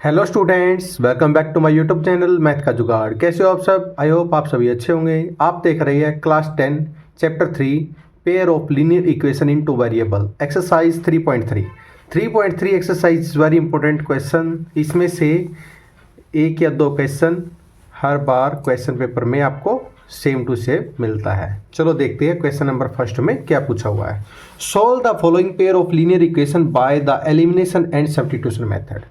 Hello students, welcome back to my YouTube channel math का जुगाड़। कैसे हो आप सब? आई होप आप सभी अच्छे होंगे। आप देख रहे हैं class 10 chapter 3 pair of linear equation in two variable exercise 3.3। 3.3 exercise very important question. इसमें से एक या दो क्वेश्चन हर बार क्वेश्चन पेपर में आपको सेम टू सेम मिलता है। चलो देखते हैं क्वेश्चन नंबर फर्स्ट में क्या पूछा हुआ है। Solve the following pair of linear equation by the elimination and substitution method.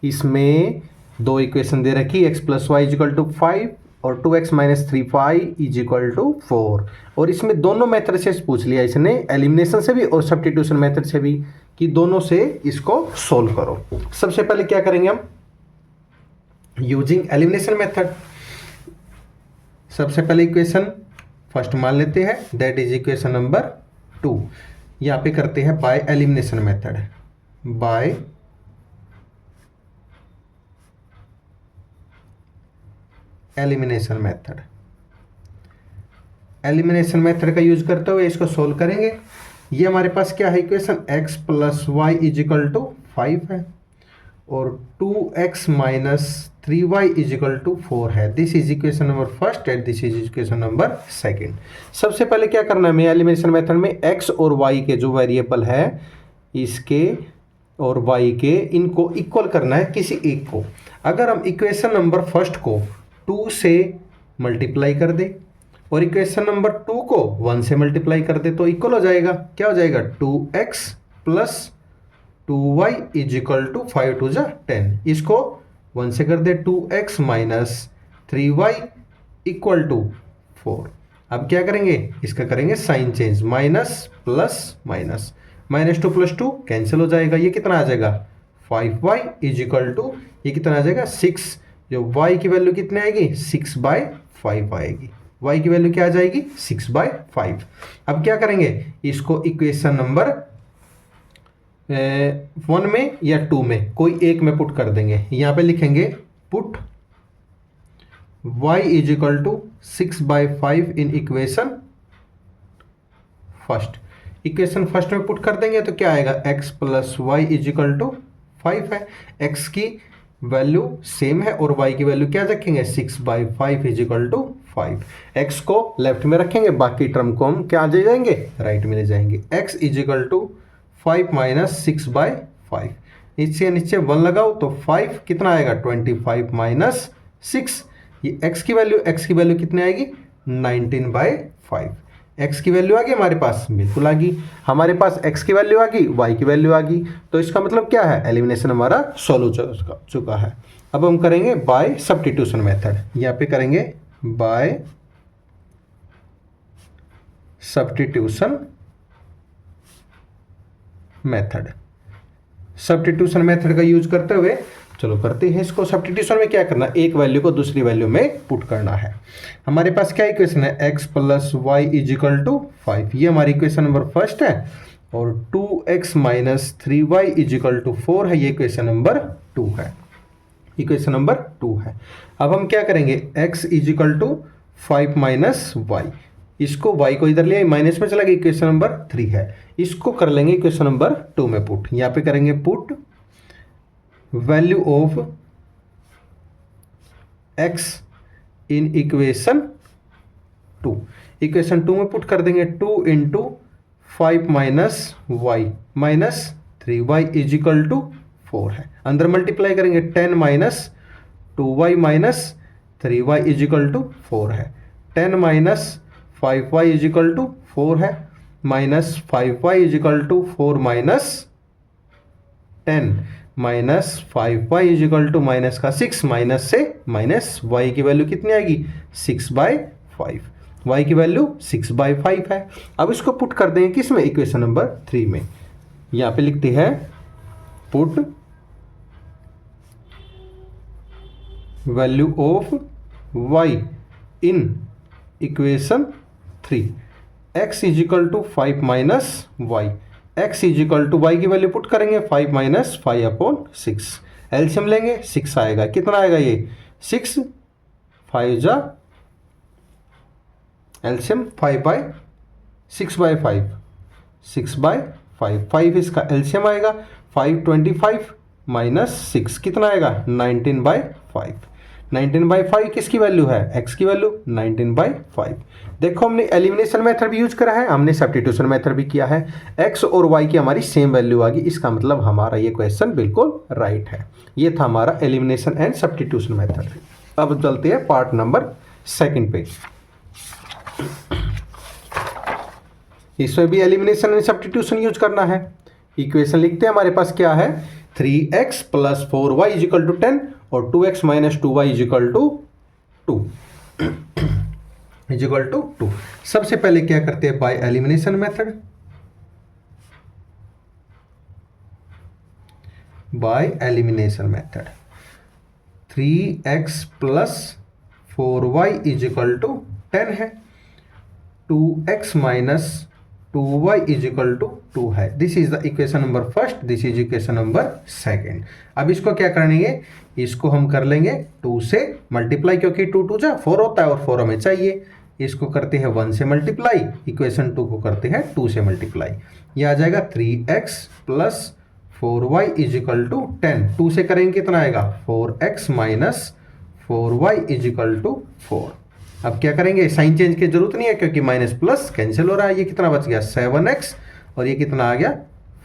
इसमें दो इक्वेशन दे रखी, x plus y is equal to 5 और 2x minus 3y is equal to 4। और इसमें दोनों मेथड से पूछ लिया इसने, एलिमिनेशन से भी और सब्स्टिट्यूशन मेथड से भी, कि दोनों से इसको सोल्व करो। सबसे पहले क्या करेंगे हम, यूजिंग एलिमिनेशन मेथड। सबसे पहले इक्वेशन फर्स्ट मान लेते हैं, दैट इज इक्वेशन नंबर 2। यहाँ पे करते हैं bye elimination method, by elimination method. Elimination method का यूज करते हुए इसको सोल्व करेंगे। ये हमारे पास क्या है equation, x plus y is equal to 5 है और 2x minus 3y is equal to 4 है। This is equation number first and this is equation number second. सबसे पहले क्या करना है हमें एलिमिनेशन मेथड में, x और y के जो वेरिएबल है इसके और y के, इनको इक्वल करना है किसी एक को। अगर हम इक्वेशन नंबर फर्स्ट को 2 से मल्टीप्लाई कर दे और इक्वेशन नंबर 2 को 1 से मल्टीप्लाई कर दे तो इक्वल हो जाएगा। क्या हो जाएगा, 2x plus 2y is equal to 5 to जा 10। इसको 1 से कर दे, 2x minus 3y equal to 4। अब क्या करेंगे, इसका करेंगे sign change, minus plus minus, -2 + 2 cancel हो जाएगा। ये कितना आ जाएगा, 5y इजिकल टू, ये कितना आ जाएगा 6। जो y की वैल्यू कितनी आएगी, 6/5 आएगी। y की वैल्यू क्या आ जाएगी, 6/5। अब क्या करेंगे, इसको इक्वेशन नंबर 1 में या 2 में कोई एक में पुट कर देंगे। यहाँ पे लिखेंगे put y is equal to 6/5 in equation first. Equation first में पुट कर देंगे तो क्या आएगा, x plus y is equal to 5 है। x की वैल्यू सेम है और y की वैल्यू क्या रखेंगे, 6/5 इजिकल टू 5। x को लेफ्ट में रखेंगे, बाकी टर्म को हम क्या ले जाएंगे, राइट में ले जाएंगे। x इजिकल टू 5 माइनस 6/5, नीचे नीचे 1 लगाओ तो 5 कितना आएगा, 25 माइनस 6। ये x की वैल्यू कितनी आएगी, 19/5। x की वैल्यू आ गई हमारे पास, बिल्कुल आ गई हमारे पास, x की वैल्यू आ गई, y की वैल्यू आ गई। तो इसका मतलब क्या है, एलिमिनेशन हमारा सॉल्व हो चुका है। अब हम करेंगे बाय सब्स्टिट्यूशन मेथड। यहाँ पे करेंगे by substitution method. Substitution method का यूज करते हुए चलो करते हैं इसको। सब्स्टिट्यूशन में क्या करना, एक वैल्यू को दूसरी वैल्यू में पुट करना है। हमारे पास क्या इक्वेशन है, x plus y is equal to 5, ये हमारी इक्वेशन नंबर फर्स्ट है। और 2x minus 3y is equal to 4 है, ये इक्वेशन नंबर 2 है। इक्वेशन नंबर 2 है। अब हम क्या करेंगे, x is equal to 5 minus y, इसको y को इधर ले माइनस में चला गया, इक्वेशन नंबर 3 है। इसको कर लेंगे इक्वेशन नंबर 2 में पुट। यहाँ पे करेंगे put value of x in equation 2। Equation 2 में पुट कर देंगे, 2 into 5 minus y minus 3y is equal to 4 है। अंदर मल्टीप्लाई करेंगे, 10 minus 2y minus 3y is equal to 4 है। 10 माइनस 5y इजिकल टू 4 है, minus 5y is equal to 4 minus 10 minus 5y is equal to minus का 6, minus से माइनस, y की value कितनी आएगी, 6/5। y की वैल्यू 6/5 है। अब इसको पुट कर देंगे किस में, इक्वेशन नंबर 3 में। यहाँ पे लिखते हैं put value of y in equation 3, x is equal to 5 minus y, x is equal to y की वैल्यू पुट करेंगे 5 माइनस 5/6। एलसीएम लेंगे 6 आएगा, कितना आएगा ये 6, 5 जा एलसीएम 5/6/5, 6/5, 5 इसका एलसीएम आएगा, 5 25 -6 कितना आएगा 19/5। 19/5 किसकी वैल्यू है, x की वैल्यू 19/5। देखो हमने एलिमिनेशन मेथड भी यूज करा है, हमने सब्स्टिट्यूशन मेथड भी किया है, x और y की हमारी सेम वैल्यू आ गई, इसका मतलब हमारा ये क्वेश्चन बिल्कुल राइट है। ये था हमारा एलिमिनेशन एंड सब्स्टिट्यूशन मेथड। अब चलते हैं पार्ट नंबर 2 पे। इसमें भी एलिमिनेशन एंड सब्स्टिट्यूशन यूज करना है। इक्वेशन लिखते हैं, हमारे पास क्या है 3x + 4y = 10 और 2x - 2y = 2। सबसे पहले क्या करते हैं, bye elimination method. By elimination method 3x + 4y = 10 है, 2x - 2y = 2 है। This is the equation number first, this is equation number second. अब इसको क्या करेंगे, इसको हम कर लेंगे 2 से मल्टीप्लाई, क्योंकि 2 2 जा 4 होता है और 4 हमें चाहिए। इसको करते हैं 1 से मल्टीप्लाई, इक्वेशन 2 को करते हैं 2 से मल्टीप्लाई। ये आ जाएगा 3x + 4y = 10। 2 से करेंगे कितना आएगा 4x - 4y = 4। अब क्या करेंगे, साइन चेंज की जरूरत नहीं है क्योंकि माइनस प्लस कैंसिल हो रहा है। ये कितना बच गया 7x और ये कितना आ गया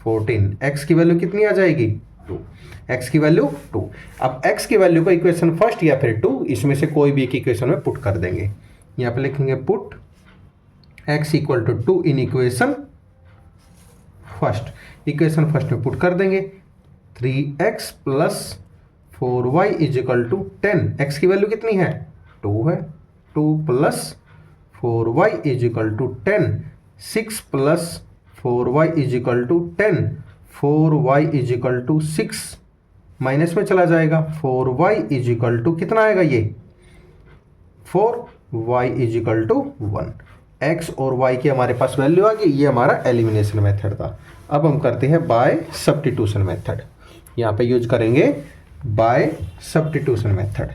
14। x की वैल्यू कितनी आ जाएगी 2, x की वैल्यू 2। अब x की वैल्यू को इक्वेशन फर्स्ट या फिर 2 इसमें से कोई भी एक इक्वेशन में पुट कर देंगे। यहाँ पे लिखेंगे पुट x = 2 इन इक्वेशन फर्स्ट। इक्वेशन फर्स्ट में पुट कर देंगे 3x + 4y = 10। x की वैल्यू कितनी है 2 है, 2 + 4y = 10, 6 + 4y = 10, 4y = 6 माइनस में चला जाएगा, 4y = कितना आएगा ये 4y = 1। x और y की हमारे पास वैल्यू आ गई। ये हमारा एलिमिनेशन मेथड था। अब हम करते हैं बाय सब्स्टिट्यूशन मेथड। यहाँ पे यूज करेंगे by substitution method.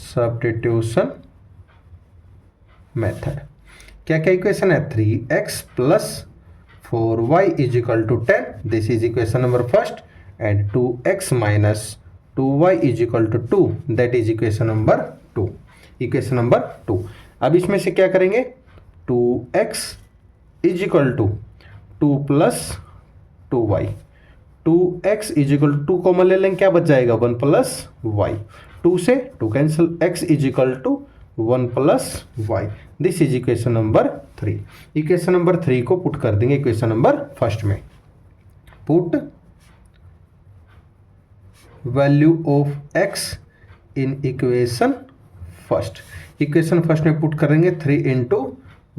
Substitution method क्या क्या इक्वेशन है 3x + 4y = 10, this is equation number first, and 2x - 2y = 2, that is equation number 2। Equation number 2। अब इसमें से क्या करेंगे 2x = 2 + 2y, 2x = 2 कॉमन ले लेंगे, क्या बच जाएगा 1 + y, 2 से 2 cancel, x = 1 + y। This is equation number 3। Equation number 3 को पुट कर देंगे इक्वेशन नंबर फर्स्ट में। Put value of x in equation first. Equation first में पुट करेंगे 3 ×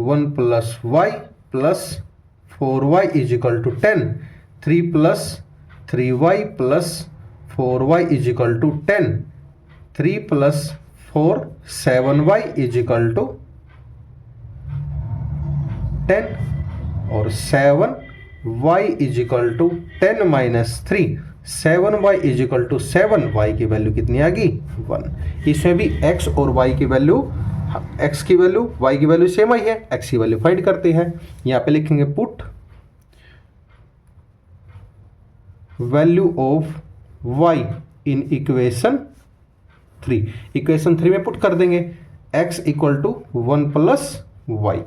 1 + y + 4y = 10, 3 + 3y + 4y = 10, 3 + 4 7y = 10 और 7y = 10 - 3, 7y = 7, y की value कितनी आ गई 1। इसमें भी x और y की वैल्यू, x की वैल्यू y की वैल्यू सेम ही है, x की वैल्यू फाइंड करते हैं। यहाँ पे लिखेंगे put value of y in equation 3। Equation 3 में पुट कर देंगे x = 1 + y,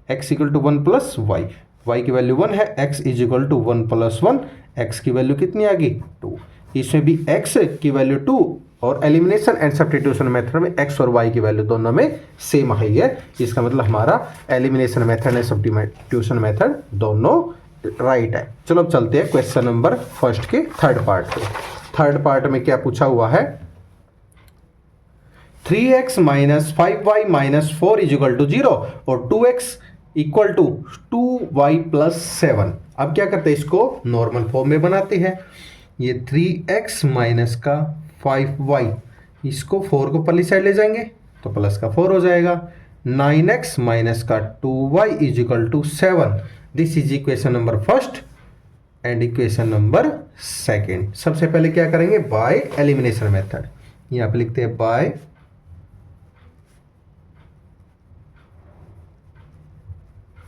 x = 1 + y, y की वैल्यू 1 है, x = 1 + 1, x की वैल्यू कितनी आ गई 2। इसमें भी x की वैल्यू 2 और एलिमिनेशन एंड सब्स्टिट्यूशन मेथड में x और y की वैल्यू दोनों में सेम ही है। इसका मतलब हमारा elimination method and substitution method दोनों राइट है। चलो अब चलते हैं क्वेश्चन नंबर फर्स्ट के थर्ड पार्ट पे। थर्ड पार्ट में क्या पूछा हुआ है 3x - 5y - 4 = 0 और 2x = 2y + 7। अब क्या करते हैं, इसको नॉर्मल फॉर्म में बनाते हैं। ये 3x माइनस का 5y, इसको 4 को पल्ली साइड ले जाएंगे तो प्लस का 4 हो जाएगा। 9x माइनस का 2y = 7, this is equation number first and equation number second. सबसे पहले क्या करेंगे बाय एलिमिनेशन मेथड। यहाँ पे लिखते हैं bye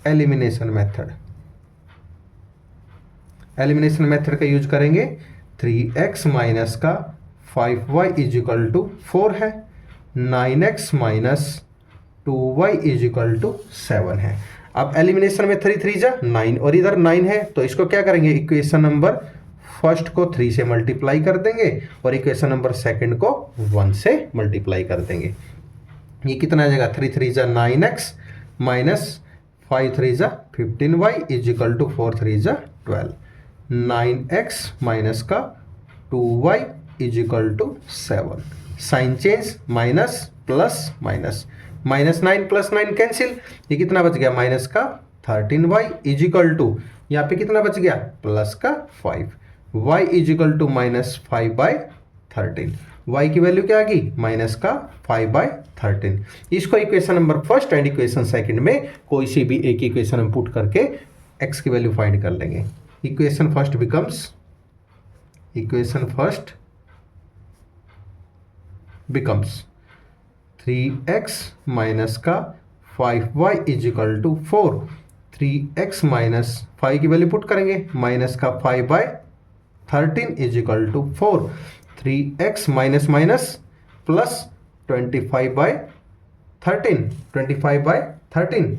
elimination method. Elimination method का यूज करेंगे। 3x माइनस का 5y इज इक्वल टू 4 है, 9x minus 2y is equal to 7 है। अब एलिमिनेशन में 3 3 जा 9 और इधर 9 है, तो इसको क्या करेंगे, इक्वेशन नंबर फर्स्ट को 3 से मल्टीप्लाई कर देंगे और इक्वेशन नंबर सेकंड को 1 से मल्टीप्लाई कर देंगे। ये कितना आ जाएगा, 3 3 जा 9x माइनस 5 3 जा 15y इज इक्वल टू 4 3 जा 12, 9x माइनस का 2y is equal to 7। Sign change, minus plus minus, minus 9 plus 9 cancel, ये कितना बच गया, माइनस का 13y इज इक्वल टू, यहाँ पे कितना बच गया, प्लस का 5, y is equal to minus 5/13। y की वैल्यू क्या आ गई, माइनस का 5/13। इसको equation number first and equation second में कोई सी भी एक इक्वेशन में पुट करके x की वैल्यू फाइंड कर लेंगे। Equation first becomes 3x minus का 5y is equal to 4, 3x minus 5 की वैल्यू पुट करेंगे, माइनस का 5/13 is equal to 4, 3x minus minus plus 25/13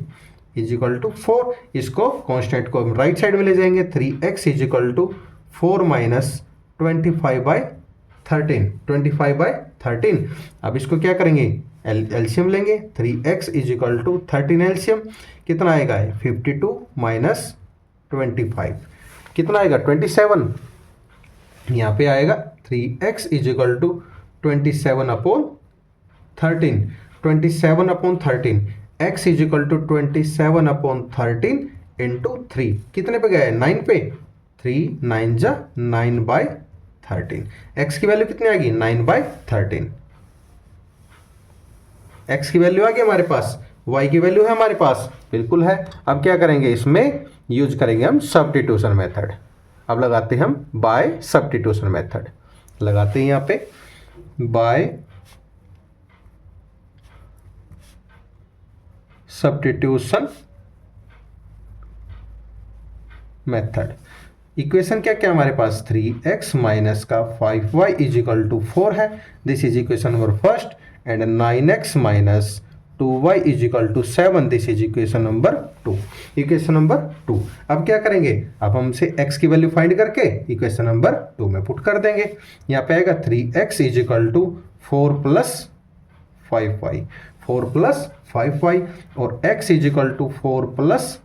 is equal to 4। इसको कांस्टेंट को हम राइट साइड में ले जाएंगे, 3x is equal to 4 minus 25/13। अब इसको क्या करेंगे, एलसीएम लेंगे, 3x is equal to 13 LCM कितना आएगा, 52 माइनस 25 कितना आएगा, 27। यहाँ पे आएगा 3x is equal to 27/13, 27/13, x is equal to 27/13 into 3 कितने पे गया है, 9 पे, 3 9 जा 9/13। x की वैल्यू कितनी आ गई, 9/13। x की वैल्यू आ गई हमारे पास, y की वैल्यू है हमारे पास, बिल्कुल है। अब क्या करेंगे, इसमें यूज करेंगे हम सब्स्टिट्यूशन मेथड। अब लगाते हैं हम बाय सब्स्टिट्यूशन मेथड, लगाते हैं यहाँ पे बाय सब्स्टिट्यूशन मेथड। इक्वेशन क्या क्या हमारे पास, 3x माइनस का 5y इज इक्वल टू 4 है, this is equation number first, and 9x minus 2y is equal to 7, this is equation number 2। Equation number 2। अब क्या करेंगे, अब हमसे x की वैल्यू फाइंड करके इक्वेशन नंबर 2 में पुट कर देंगे। यहाँ पे आएगा 3x is equal to 4 plus 5y, 4 plus 5y, और x is equal to 4 plus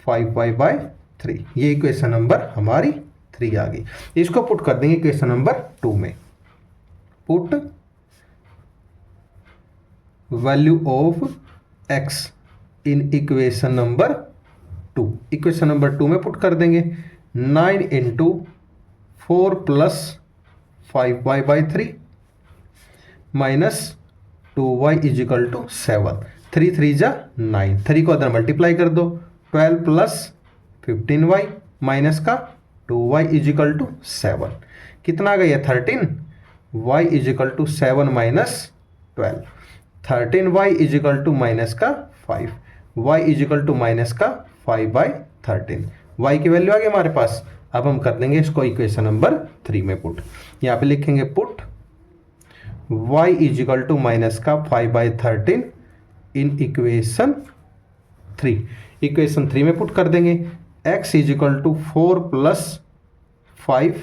5y/3। ये इक्वेशन नंबर हमारी 3 आ गई। इसको पुट कर देंगे इक्वेशन नंबर 2 में, put value of x in equation number 2, equation number 2 में पुट कर देंगे। 9 into 4 plus 5y/3 minus 2y is equal to 7, 3 3 जा 9, 3 को अदर मल्टीप्लाई कर दो, 12 प्लस 15y माइनस का 2y इज इक्वल टू 7 कितना आ गया, 13, y is equal to 7 minus 12, 13y is equal to minus का 5, y is equal to minus का 5/13। y की वैल्यू आ गई हमारे पास। अब हम कर देंगे इसको इक्वेशन नंबर 3 में पुट। यहाँ पे लिखेंगे put y is equal to minus का 5/13 इन इक्वेशन 3। इक्वेशन 3 में पुट कर देंगे, x is equal to 4 plus 5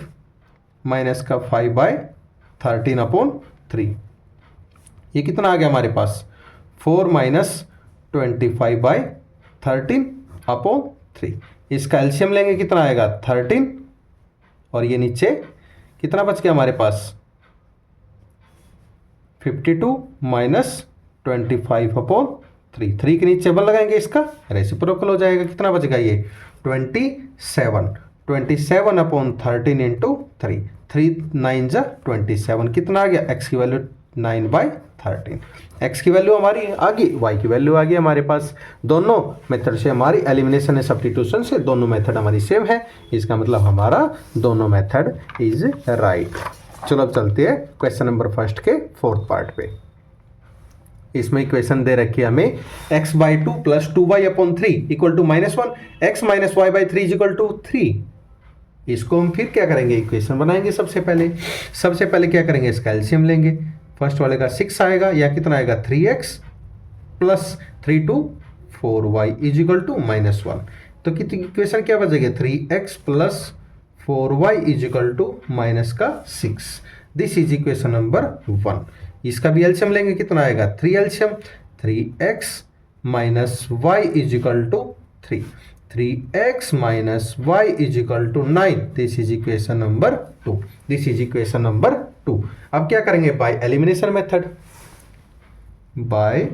minus का 5/13/3। ये कितना आ गया हमारे पास, 4 माइनस 25/13/3। इसका एलसीएम लेंगे, कितना आएगा, 13, और ये नीचे कितना बच गया हमारे पास, 52 माइनस 25/3। 3 के नीचे वन लगाएंगे, इसका रेसिप्रोकल हो जाएगा, कितना बचेगा ये 27/13 इंटू 3, 3 9 जा 27 कितना आ गया, x की वैल्यू 9/13। x की वैल्यू हमारी आ गई, y की वैल्यू आ गई हमारे पास। दोनों मेथड से हमारी एलिमिनेशन एंड सब्स्टिट्यूशन से दोनों मेथड हमारी सेम है, इसका मतलब हमारा दोनों मेथड इज राइट। चलो अब चलते हैं क्वेश्चन नंबर फर्स्ट के 4th पार्ट पे। इसमें इक्वेशन दे रखी है हमें x by two plus 2y upon 3 equal to -1, x minus y by 3 equal to 3। इसको हम फिर क्या करेंगे, इक्वेशन बनाएंगे। सबसे पहले क्या करेंगे, इसका एलसीएम लेंगे। फर्स्ट वाले का 6 आएगा, या कितना आएगा 3x plus 3 to 4y is equal to -1। तो कितनी इक्वेशन क्या बचेगी, 3x plus 4y is equal to -6। This is equation number 1। इसका भी एलसीएम लेंगे, कितना आएगा 3 LCM, 3x minus y is equal to 3, 3x minus y is equal to 9। This is equation number 2। This is equation number 2। अब क्या करेंगे, by elimination method. By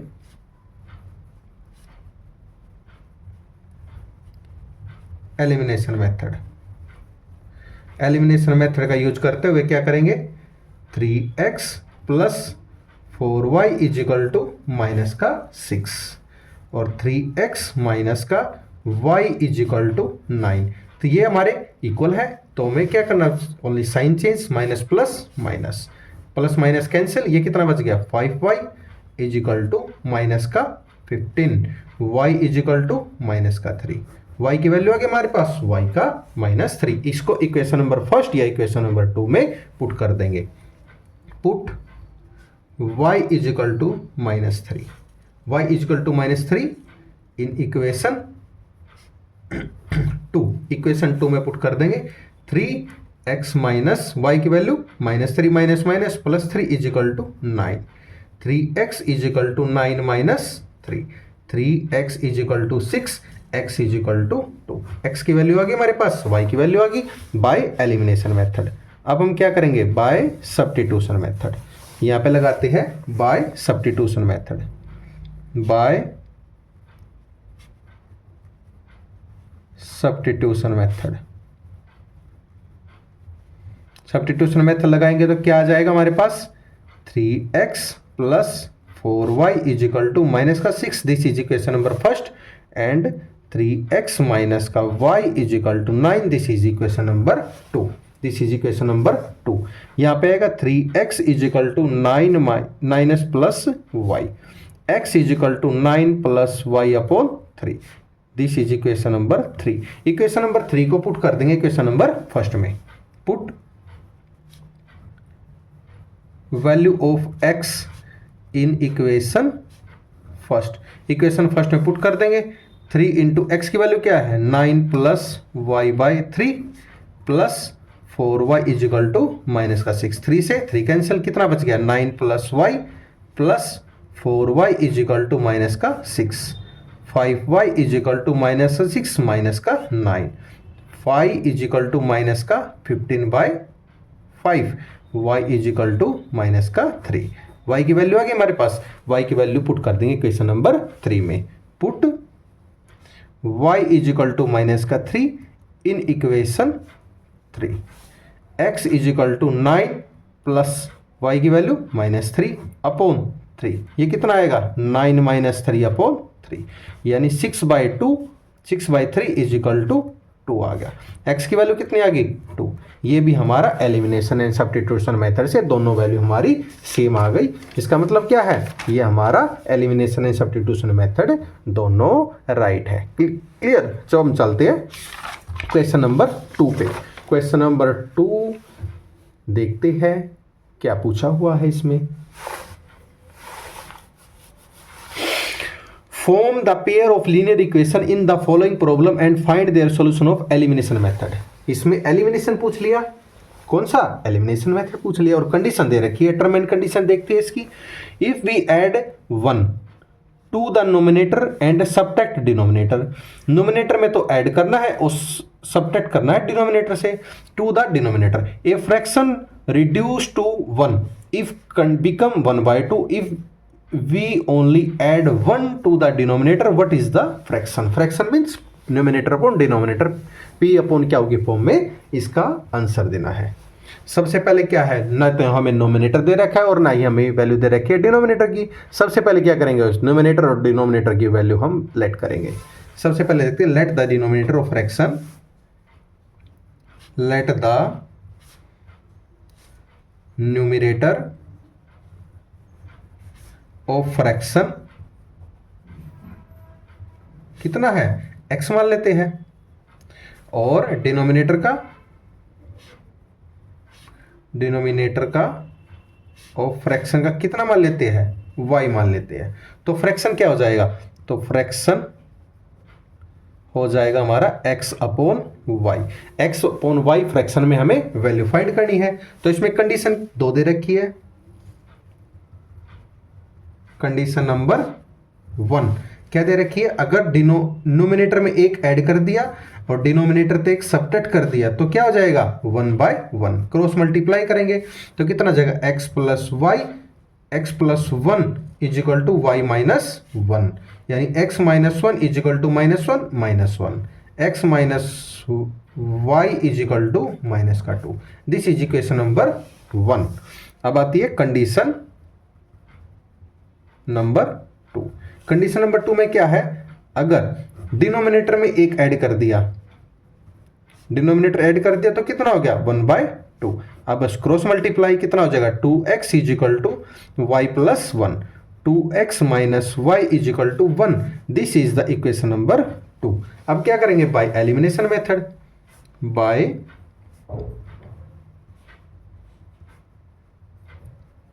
elimination method, elimination method का use करते हुए क्या करेंगे, 3x plus 4y is equal to -6 और 3x minus का y इज इक्वल टू 9। तो ये हमारे इक्वल है, तो हमें क्या करना, only sign change, minus plus minus, plus minus cancel, ये कितना बच गया 5y is equal to -15, y is equal to -3। y की वैल्यू आ गई हमारे पास y का -3। इसको इक्वेशन नंबर फर्स्ट या इक्वेशन नंबर 2 में पुट कर देंगे। Put y is equal to -3, y is equal to -3 in equation 2। Equation 2 में पुट कर देंगे, 3x माइनस वाई की value -3 minus minus plus 3 is equal to 9, 3x is equal to 9 minus 3, 3x is equal to 6, x is equal to 2। x की value आ गई हमारे पास, y की वैल्यू आ गई बाय एलिमिनेशन मेथड। अब हम क्या करेंगे, बाय सब्स्टिट्यूशन मेथड। यहाँ पे लगाते हैं by substitution method. By substitution method, substitution method लगाएंगे तो क्या आ जाएगा हमारे पास, 3x plus 4y is equal to -6। This is equation number first. And 3x minus का y is equal to 9। This is equation number 2। This is equation number 2। यहाँ पे आएगा 3x is equal to 9 plus y, x is equal to 9 plus y upon 3। This is equation number 3। Equation number 3 को put कर देंगे equation number first में। Put value of x in equation first. Equation first में put कर देंगे, 3 into x की value क्या है 9 plus y by 3 plus 4y is equal to -6। 3 से 3 कैंसिल, कितना बच गया 9 plus y plus 4y is equal to -6, 5y is equal to -6 -9, 5 is equal to -15/5, y is equal to -3। y की value आ गई हमारे पास, y की वैल्यू पुट कर देंगे क्वेश्चन नंबर 3 में। Put y is equal to -3 in equation 3, x is equal to 9 plus y की वैल्यू -3 अपॉन 3। ये कितना आएगा 9 माइनस 3 अपॉन 3, यानी 6/3 इज इक्वल टू 2 आ गया। x की वैल्यू कितनी आ गई 2। ये भी हमारा एलिमिनेशन एंड सब्स्टिट्यूशन मेथड से दोनों वैल्यू हमारी सेम आ गई। इसका मतलब क्या है, ये हमारा एलिमिनेशन एंड सब्स्टिट्यूशन मेथड दोनों राइट है। क्लियर। तो हम चलते हैं क्वेश्चन नंबर 2 पे। क्वेश्चन नंबर 2 देखते हैं क्या पूछा हुआ है इसमें। Form the pair of linear equation in the following problem and find their solution of elimination method। इसमें एलिमिनेशन पूछ लिया, कौन सा एलिमिनेशन मेथड पूछ लिया, और कंडीशन दे रखी है। टर्म एंड कंडीशन देखते हैं इसकी। If we add 1 to the numerator and subtract denominator, numerator में तो ऐड करना है और सब्ट्रैक्ट करना है डिनोमिनेटर से to the denominator. A fraction reduce to 1 if become 1/2 if we only add 1 to the denominator, what is the fraction? Fraction means numerator upon denominator, p upon क्या होगी फॉर्म में इसका आंसर देना है। सबसे पहले क्या है, ना तो हमें नोमिनेटर दे रखा है और ना ही हमें वैल्यू दे रखी है डिनोमिनेटर की। सबसे पहले क्या करेंगे, उस नोमिनेटर और डिनोमिनेटर की वैल्यू हम लेट करेंगे। सबसे पहले देखते हैं, let the denominator of fraction, let the numerator of fraction कितना है, x मान लेते हैं, और डिनोमिनेटर का ऑफ फ्रैक्शन का कितना मान लेते हैं, y मान लेते हैं। तो फ्रैक्शन क्या हो जाएगा, तो फ्रैक्शन हो जाएगा हमारा x upon y. x upon y fraction में हमें वैल्यू फाइंड करनी है। तो इसमें कंडीशन 2 दे रखी है। कंडीशन नंबर 1 क्या दे रखी है, अगर डिनोमिनेटर में एक ऐड कर दिया और डिनोमिनेटर पे एक सबट्रैक्ट कर दिया तो क्या हो जाएगा, 1/1। क्रॉस मल्टीप्लाई करेंगे तो कितना जाएगा, x plus one is equal to y minus one, यानी x minus one is equal to -1 x minus y is equal to -2। This is equation number 1। अब आती है कंडीशन नंबर 2। कंडीशन नंबर 2 में क्या है, अगर डिनोमिनेटर में एक ऐड कर दिया, तो कितना हो गया, 1/2। अब बस क्रॉस मल्टीप्लाई कितना हो जाएगा, 2x is equal to y plus 1, 2x minus y is equal to 1। This is the equation number 2। अब क्या करेंगे, by elimination method, by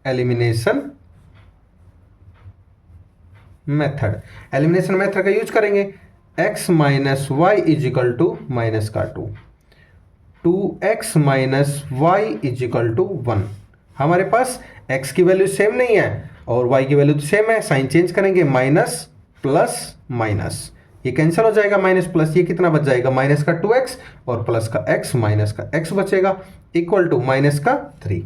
elimination method का यूज करेंगे। x minus y is equal to -2, 2x minus y is equal to 1। हमारे पास x की वैल्यू same नहीं है और y की वैल्यू तो सेम है, साइन चेंज करेंगे, माइनस प्लस माइनस, ये कैंसिल हो जाएगा, माइनस प्लस, ये कितना बच जाएगा, माइनस का 2x और प्लस का x, माइनस का x बचेगा, इक्वल टू माइनस का 3,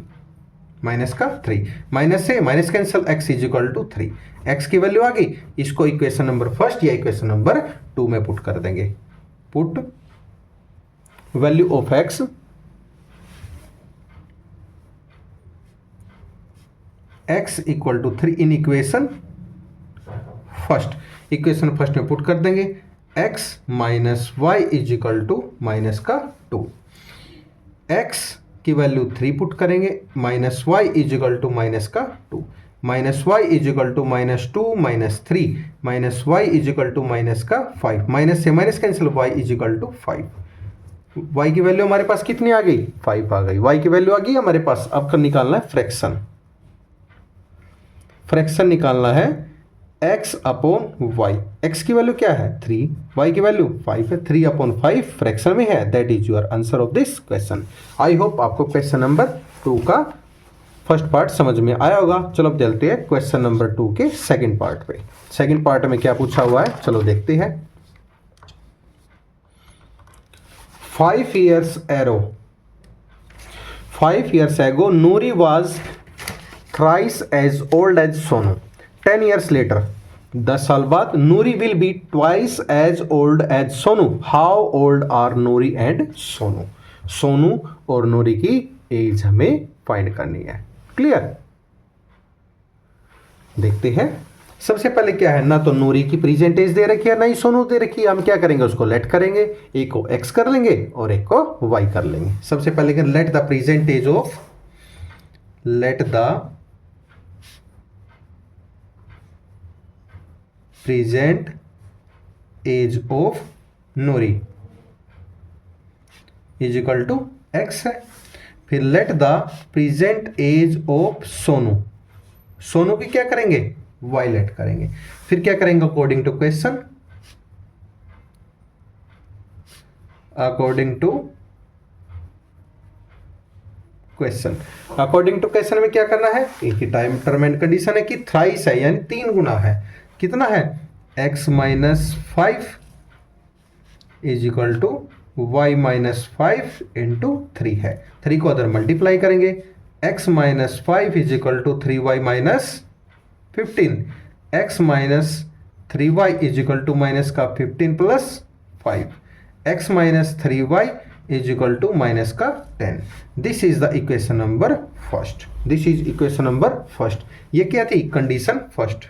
माइनस से minus cancel, x is equal to 3। x की वैल्यू आ गई, इसको इक्वेशन नंबर 1 या इक्वेशन नंबर 2 में पुट कर देंगे। Put value of x equal to 3 in equation first में पुट कर देंगे। x minus y is equal to -2, x की वैल्यू 3 पुट करेंगे, minus y is equal to -2, minus y is equal to -2 -3, minus y is equal to -5, minus से minus cancel, y is equal to 5। Y की value हमारे पास कितनी आ गई, 5 आ गई। वाई की वैल्यू आ गई हमारे पास। अब कर निकालना है फ्रैक्शन निकालना है x अपॉन वाई। x की वैल्यू क्या है, 3, y की वैल्यू 5 है, 3 अपॉन 5 फ्रैक्शन में है। That is your answer of this question. I hope आपको क्वेश्चन नंबर 2 का फर्स्ट पार्ट समझ में आया होगा। चलो अब चलते हैं क्वेश्चन नंबर 2 के सेकंड पार्ट पे। सेकंड पार्ट में क्या पूछा हुआ है, चलो देखते हैं। 5 years ago Nuri was thrice as old as Sonu. 10 years later, 10 साल बाद, Noori will be twice as old as Sonu. How old are Noori and Sonu. Sonu और नूरी की एज हमें फाइंड करनी है। क्लियर, देखते हैं। सबसे पहले क्या है, ना तो नूरी की प्रेजेंट एज दे रखी है, ना ही सोनू दे रखी है। हम क्या करेंगे, उसको लेट करेंगे, एक को एक्स कर लेंगे और एक को वाई कर लेंगे। सबसे पहले let the present age of, let the present age of Noori is equal to x है। फिर let the present age of Sonu, Sonu की क्या करेंगे, वाई लेट करेंगे। फिर क्या करेंगे, according to question, according to question में क्या करना है, एक ही टाइम टर्म एंड कंडीशन है कि थ्राइस है, यानी 3 गुना है। कितना है, x minus 5 is equal to y minus 5 into 3 है। 3 को अदर मल्टीप्लाई करेंगे, x minus 5 is equal to 3y minus 15, x minus 3y is equal to minus का 15 plus 5, x minus 3y is equal to minus का 10। This is the equation number first. This is equation number first. ये क्या थी, condition first.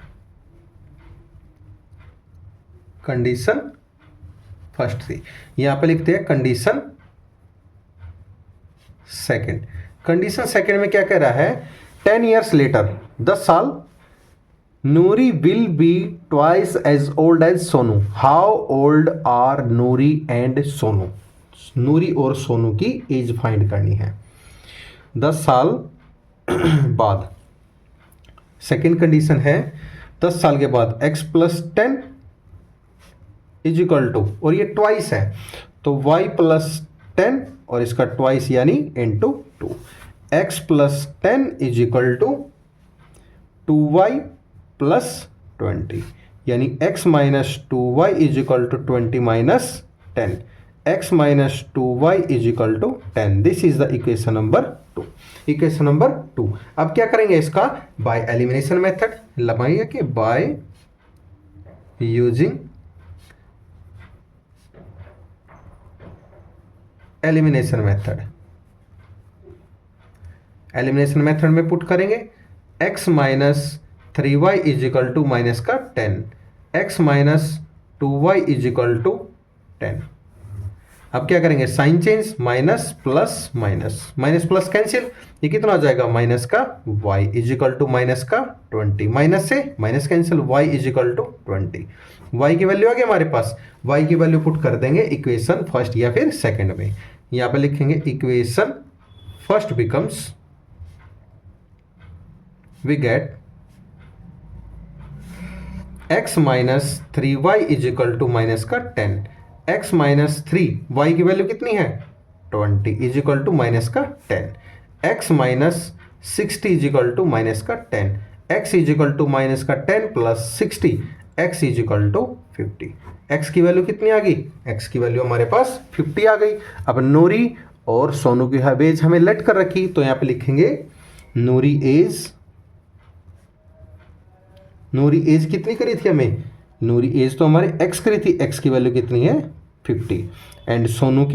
Condition first थी, यहां पे लिखते हैं कंडीशन सेकंड। कंडीशन सेकंड में क्या कह रहा है, 10 years लेटर, 10 साल Noori will be twice as old as Sonu. How old are Noori and Sonu. Noori और सोनू की एज फाइंड करनी है 10 साल बाद। सेकेंड कंडीशन है 10 साल के बाद x plus 10 is equal to, और ये ट्वाइस है तो y प्लस 10 और इसका ट्वाइस यानी into 2। x plus 10 is equal to 2y plus 20, यानी x minus 2y is equal to 20 minus 10। x minus 2y is equal to 10। This is the equation number 2। Equation number 2। अब क्या करेंगे इसका, bye elimination method लगाइए कि by using elimination method. Elimination method में put करेंगे x minus 3y is equal to minus का 10, x minus 2y is equal to 10। अब क्या करेंगे, sign change, minus plus minus, minus plus cancel, ये कितना आ जाएगा माइनस का y is equal to minus का 20, माइनस से minus cancel, y is equal to 20। y की वैल्यू आ गई हमारे पास, y की वैल्यू पुट कर देंगे इक्वेशन फर्स्ट या फिर सेकंड में। यहाँ पे लिखेंगे equation first becomes, we get x minus 3y is equal to minus का 10, x माइनस 3, y की वैल्यू कितनी है 20 इज इक्वल टू माइनस का 10, x minus 60 is equal to minus का 10, x is equal to minus का 10 plus 60, x is equal to 50। x की value कितनी आ गई, x की वैल्यू हमारे पास 50 आ गई। अब नूरी और सोनू की एज हमें लेट कर रखी, तो यहाँ पे लिखेंगे नूरी एज कितनी करी थी हमें, नूरी एज तो हमारे x करी थी, x की वैल्यू कितनी है 50, एंड सोनू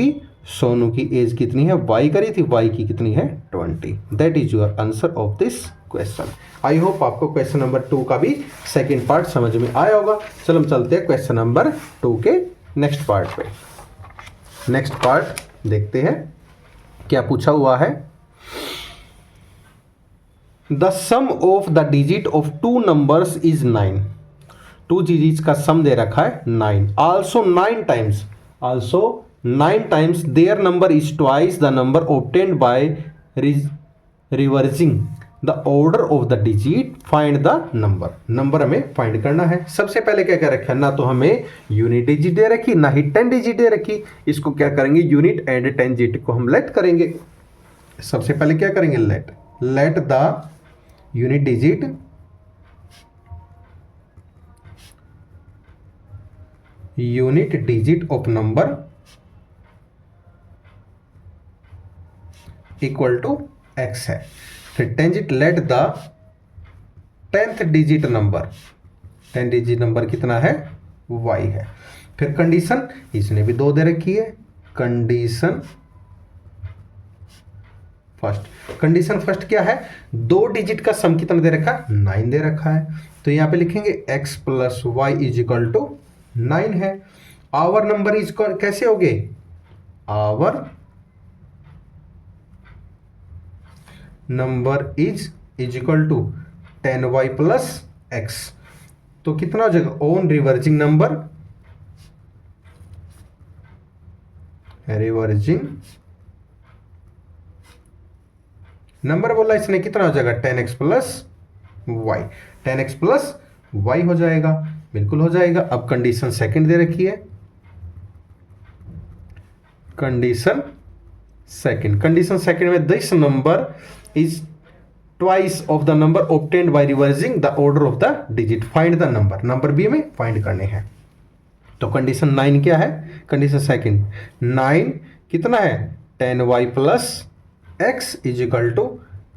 की एज कितनी है y करी थी, y की कितनी है 20। That is your answer of this question. I hope आपको क्वेश्चन नंबर 2 का भी सेकेंड पार्ट समझ में आया होगा। चलो हम चलते हैं क्वेश्चन नंबर 2 के नेक्स्ट पार्ट पे। नेक्स्ट पार्ट देखते हैं क्या पूछा हुआ है। The sum of the digit of 2 numbers is 9। 2 digits का सम दे रखा है 9। Also 9 times there number is twice the number obtained by reversing the order of the digit, find the number. Number हमें फाइंड करना है। सबसे पहले क्या क्या रखा है, ना तो हमें यूनिट डिजिट दे रखी, ना ही 10 डिजिट दे रखी। इसको क्या करेंगे, यूनिट एंड 10 डिजिट को हम लेट करेंगे। सबसे पहले क्या करेंगे, let the unit digit of number equal to x है। फिर 10 digit let the 10th digit number, 10 digit number कितना है y है। फिर कंडीशन, इसने भी 2 दे रखी है। कंडीशन फर्स्ट क्या है, 2 डिजिट का सम कितना दे रखा है 9 दे रखा है। तो यहां पे लिखेंगे x plus y is equal to 9 है। आवर नंबर इज कैसे हो गए, our number is equal to 10y plus x। तो कितना हो जाएगा, ऑन रिवर्जिंग नंबर बोला इसने, कितना हो जाएगा 10x plus Y, 10x plus Y हो जाएगा, बिल्कुल हो जाएगा। अब कंडीशन सेकंड दे रखी है, कंडीशन सेकंड में this number is twice of the number obtained by reversing the order of the digit, find the number भी हमें फाइंड करने हैं। तो कंडीशन 9 क्या है, कंडीशन सेकंड 9 कितना है 10y plus x is equal to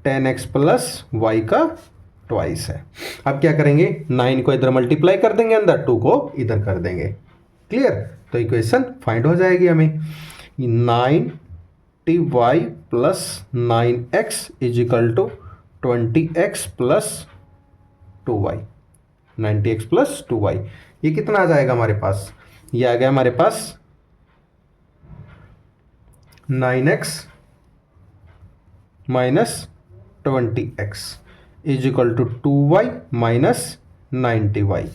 10x plus y का ट्वाइस है। अब क्या करेंगे, 9 को इधर मल्टीप्लाई कर देंगे, अंदर 2 को इधर कर देंगे। क्लियर, तो इक्वेशन फाइंड हो जाएगी हमें 9ty plus 9x is equal to 20x plus 2y, 90x plus 2y। ये कितना आ जाएगा हमारे पास, ये आ गया हमारे पास 9x minus 20x is equal to 2y minus 90y।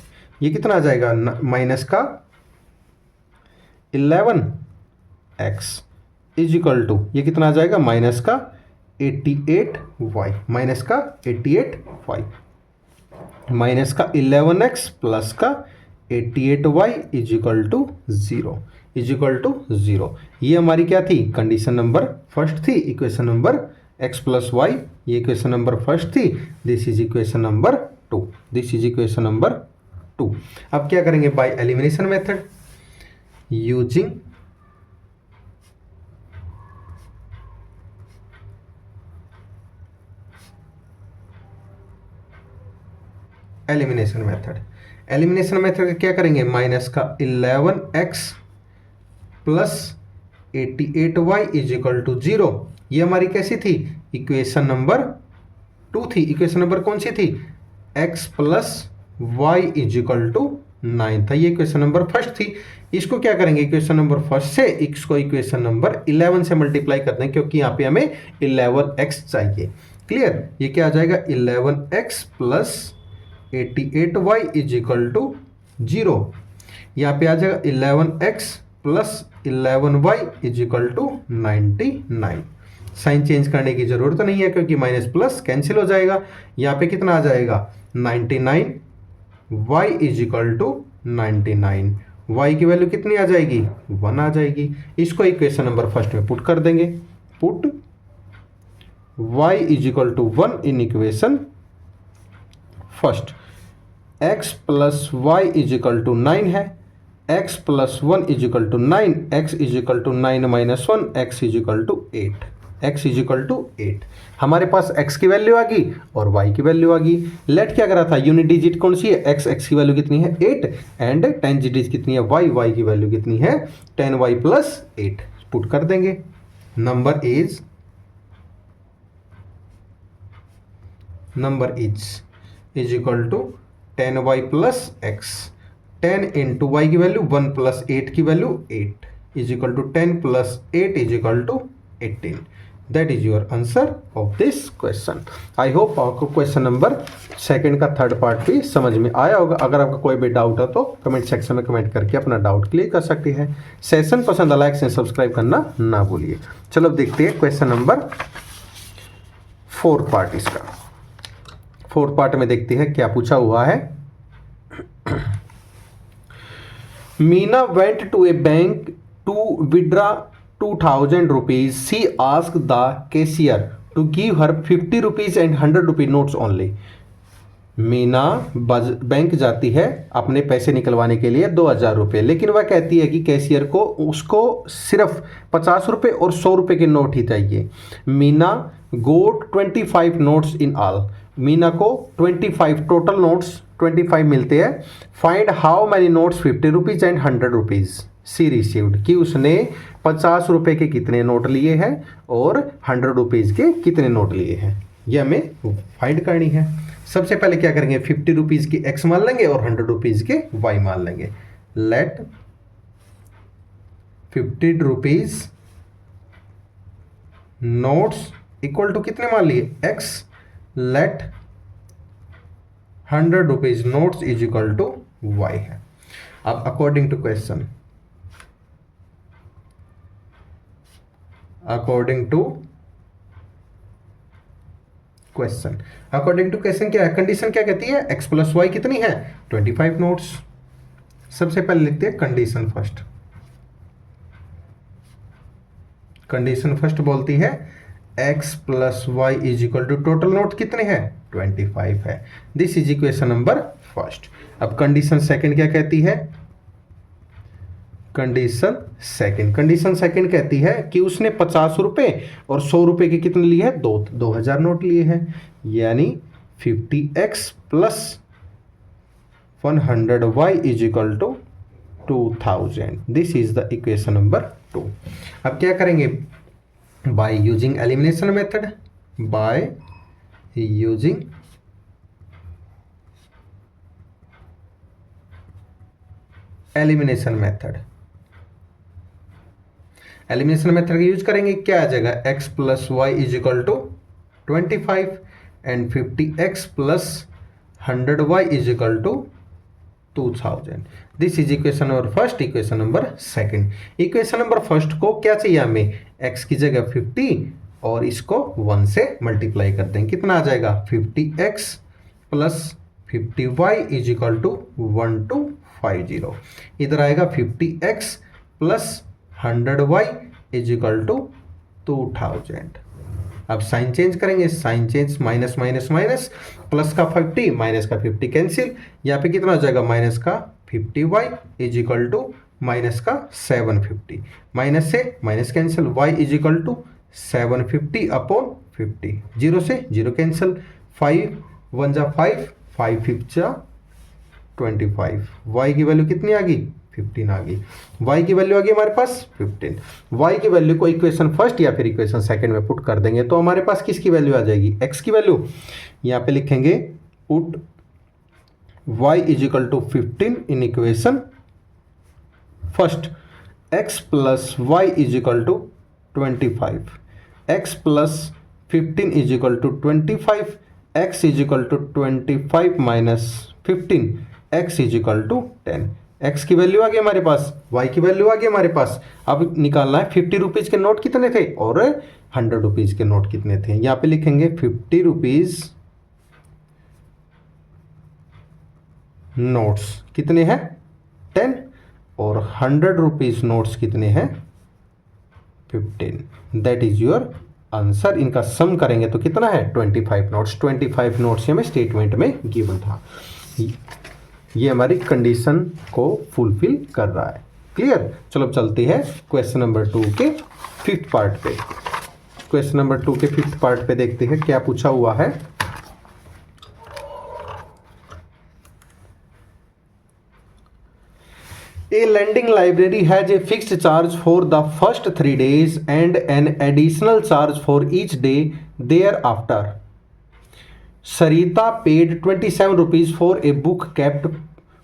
ये कितना आ जाएगा, माइनस का 11x इज इक्वल टू, ये कितना आ जाएगा, माइनस का 88y, माइनस का 88y, माइनस का 11x प्लस का 88y is equal to 0, is equal to 0। ये हमारी क्या थी, कंडीशन नंबर फर्स्ट थी, equation number x plus y, ये इक्वेशन नंबर फर्स्ट थी। This is equation number 2, this is equation number 2। अब क्या करेंगे, by elimination method, using elimination method, elimination method क्या करेंगे, माइनस का 11x plus 88y is equal to 0। ये हमारी कैसी थी, इक्वेशन नंबर 2 थी। इक्वेशन नंबर कौन सी थी, x plus y is equal to 9 था। ये इक्वेशन नंबर फर्स्ट थी। इसको क्या करेंगे, इक्वेशन नंबर फर्स्ट से इसको इक्वेशन नंबर 11 से मल्टीप्लाई कर दें, क्योंकि यहाँ पे हमें 11x चाहिए। क्लियर, ये क्या आ जाएगा, 11x plus 88y is equal to 0। यहाँ पे आ जाएगा 11x plus 11y is equal to 99। Sign change करने की जरूरत नहीं है, क्योंकि माइनस प्लस कैंसिल हो जाएगा। यहाँ पे कितना आ जाएगा, 99y is equal to 99। y की वैल्यू कितनी आ जाएगी, 1 आ जाएगी। इसको इक्वेशन नंबर फर्स्ट में पुट कर देंगे, put y is equal to 1 in equation first. x plus y is equal to 9 है, x plus 1 is equal to 9, x is equal to 9 minus 1, x is equal to 8, x is equal to 8। हमारे पास x की value आ गई और y की value आ गई। लेट क्या करा था, यूनिट डिजिट कौन सी है, x की वैल्यू कितनी है 8 एंड 10 डिजिट कितनी है y की वैल्यू कितनी है 10y प्लस 8। पुट कर देंगे, number is equal to 10y plus x। 10 into y की वैल्यू 1 प्लस 8 की value 8 is equal to 10 plus 8 is equal to 18। That is your answer of this question. I hope आपको question number second का third part भी समझ में आया होगा। अगर आपका कोई भी डाउट है तो कमेंट सेक्शन में कमेंट करके अपना डाउट क्लियर कर सकते हैं। सेशन पसंद आ लाइक से सब्सक्राइब करना ना भूलिए। चलो देखते हैं क्वेश्चन नंबर 4 पार्ट। इसका 4 पार्ट में देखते हैं क्या पूछा हुआ है। Meena went to a bank to withdraw 2000 rupees. She asked the cashier to give her 50 rupees and 100 rupee notes only. Meena bank जाती है अपने पैसे निकलवाने के लिए 2000 रुपये, लेकिन वह कहती है कि कैशियर को उसको सिर्फ 50 रुपये और 100 रुपये के नोट ही चाहिए। Meena got 25 notes in all. Meena को 25 टोटल नोट्स 25 मिलते हैं। Find how many notes 50 rupees and 100 rupees she received, कि उसने 50 रुपये के कितने नोट लिए हैं और 100 रुपीज़ के कितने नोट लिए हैं, ये हमें फाइंड करनी है। सबसे पहले क्या करेंगे, 50 रुपीज़ की x मान लेंगे और 100 रुपीज़ के y मान लेंगे। Let 50 rupees notes equal to कितने मान लिए x, let 100 rupees notes is equal to y है। अब according to question, according to क्या है, कंडीशन क्या कहती है, x प्लस वाई कितनी है 25 नोट्स। सबसे पहले लिखते हैं कंडीशन फर्स्ट। कंडीशन फर्स्ट बोलती है x plus y is equal to total note कितने हैं 25 है। This is equation number first. अब कंडीशन सेकंड क्या कहती है, कंडीशन सेकंड कहती है कि उसने 50 रुपये और 100 रुपये के कितने लिए हैं 2000 नोट लिए हैं, यानी 50x plus 100y is equal to 2000। This is the equation number 2। अब क्या करेंगे, by using elimination method, by using elimination method का यूज करेंगे। क्या आ जाएगा, x plus y is equal to 25 and 50x plus 100y is equal to 2000। This is equation number first. Equation number second, equation number first को क्या चाहिए हमें, x की जगह 50 और इसको 1 से मल्टीप्लाई कर देंगे, कितना आ जाएगा 50x plus 50y is equal to 1250। इधर आएगा 50x plus 100y is equal to 2000। अब साइन चेंज करेंगे, sign change, minus minus minus, plus का 50 माइनस का 50 कैंसिल, यहाँ पे कितना हो जाएगा माइनस का 50y is equal to minus का 750, माइनस से minus cancel, y is equal to 750 upon 50, zero से जीरो कैंसिल, 5 1 जा 5, 5 5 जा 25, y की वैल्यू कितनी आ गई 15 आ गई, y की वैल्यू आ गई हमारे पास 15। y की वैल्यू को इक्वेशन फर्स्ट या फिर इक्वेशन सेकंड में पुट कर देंगे तो हमारे पास किसकी वैल्यू आ जाएगी, x की वैल्यू। यहाँ पे लिखेंगे put y is equal to 15 in equation first, x plus y is equal to 25, x plus 15 is equal to 25, x is equal to 25 minus 15, x is equal to 10। x की value आ गई हमारे पास, y की value आ गई हमारे पास। अब निकालना है 50 रुपीज़ के नोट कितने थे और 100 रुपीज़ के नोट कितने थे। यहाँ पे लिखेंगे 50 रुपीज़ नोट्स कितने हैं 10 और 100 रुपीज़ नोट्स कितने हैं 15। That is your answer. इनका सम करेंगे तो कितना है 25 नोट्स। 25 नोट्स हमें स्टेटमेंट में गिवन था। ये हमारी कंडीशन को फुलफिल कर रहा है। क्लियर। चलो अब चलते हैं क्वेश्चन नंबर 2 के 5th पार्ट पे। क्वेश्चन नंबर 2 के 5th पार्ट पे देखते हैं क्या पूछा हुआ है। A lending library has a fixed charge for the first 3 days and an additional charge for each day thereafter. Sarita paid 27 rupees for a book kept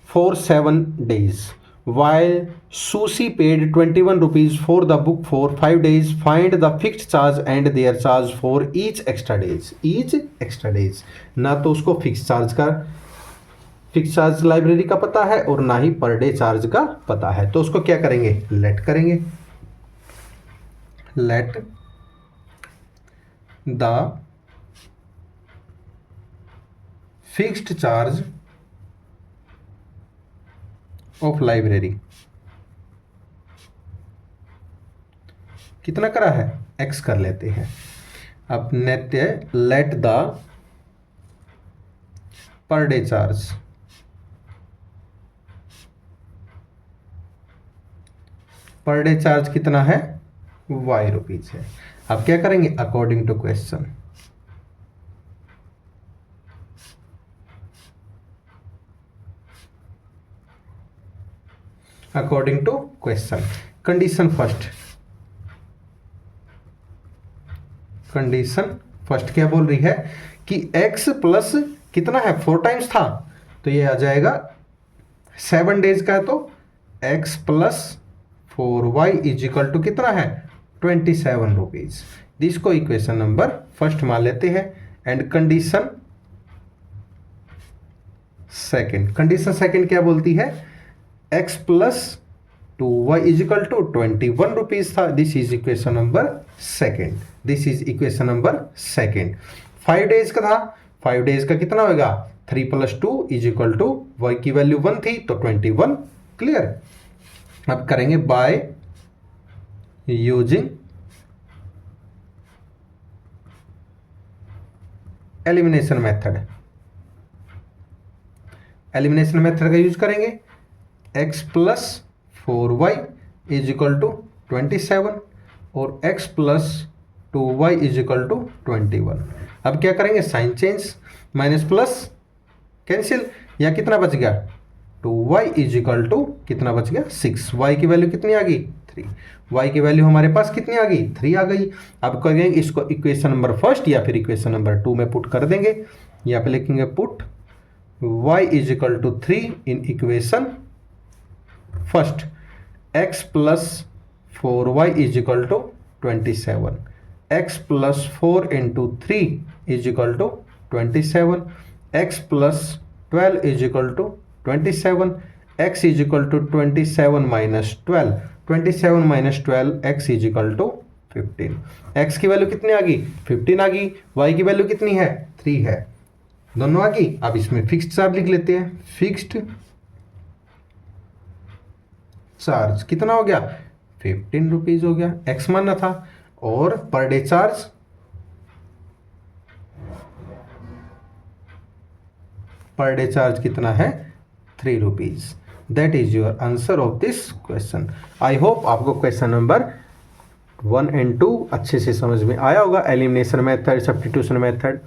for 7 days, while Susie paid 21 rupees for the book for 5 days. Find the fixed charge and their charge for each extra days. Each extra days, ना तो उसको fix charge library का पता है और ना ही पर day charge का पता है, तो उसको क्या करेंगे लेट करेंगे। Let the fixed charge of library कितना करा है x कर लेते हैं। अब net let the per day charge per day charge कितना है y रुपीज है। अब क्या करेंगे according to question, according to question. Condition first, condition first क्या बोल रही है कि x प्लस कितना है 4 टाइम्स था तो ये आ जाएगा 7 डेज का है तो x plus 4y is equal to कितना है 27 रुपीज। इसको इक्वेशन नंबर फर्स्ट मान लेते हैं। And condition second, condition second क्या बोलती है x plus 2y is equal to 21 rupees था। This is equation number second. This is equation number second. 5 days का था, 5 डेज का कितना होगा 3 plus 2 is equal to y की वैल्यू 1 थी तो 21। क्लियर। अब करेंगे by using elimination method. Elimination method का यूज करेंगे x plus 4y is equal to 27 और x plus 2y is equal to 21। अब क्या करेंगे sign change, minus plus cancel, या कितना बच गया 2y इज इक्वल टू कितना बच गया 6। y की वैल्यू कितनी आ गई 3। y की वैल्यू हमारे पास कितनी आ गई 3 आ गई। अब करेंगे इसको इक्वेशन नंबर फर्स्ट या फिर इक्वेशन नंबर 2 में पुट कर देंगे। यहाँ पे लिखेंगे put y is equal to 3 in equation first, x plus 4y is equal to 27, x plus 4 into 3 is equal to 27, x plus 12 is equal to 27, x is equal to 27 minus 12, 27 minus 12 x is equal to 15। x की value कितनी आ गई? 15 आ गई। y की value कितनी है? 3 है। दोनों आ गई। अब इसमें फिक्स्ड चार्ज लिख लेते हैं। फिक्स्ड चार्ज कितना हो गया? 15 रुपीज हो गया, x मानना था। और पर डे चार्ज कितना है? 3 rupees. That is your answer of this question. I hope आपको क्वेश्चन नंबर 1 and 2 अच्छे से समझ में आया होगा। Elimination method, substitution method.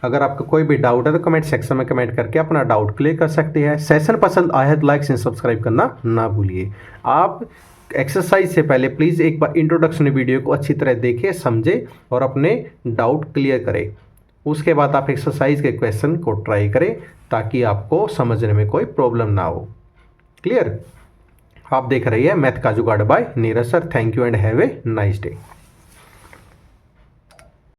अगर आपका कोई भी डाउट है तो कमेंट सेक्शन में कमेंट करके अपना डाउट क्लियर कर सकते हैं। सेशन पसंद आया तो लाइक एंड सब्सक्राइब करना ना भूलिए। आप एक्सरसाइज से पहले प्लीज़ एक बार इंट्रोडक्शन वीडियो को अच्छी तरह देखें, समझें और अपने डाउट क्लियर करें। उसके बाद आप एक्सरसाइज के क्वेश्चन को ट्राई करें ताकि आपको समझने में कोई प्रॉब्लम ना हो। क्लियर? आप देख रही है मैथ का जुगाड़ बाय Neeraj sir. Thank you and have a nice day.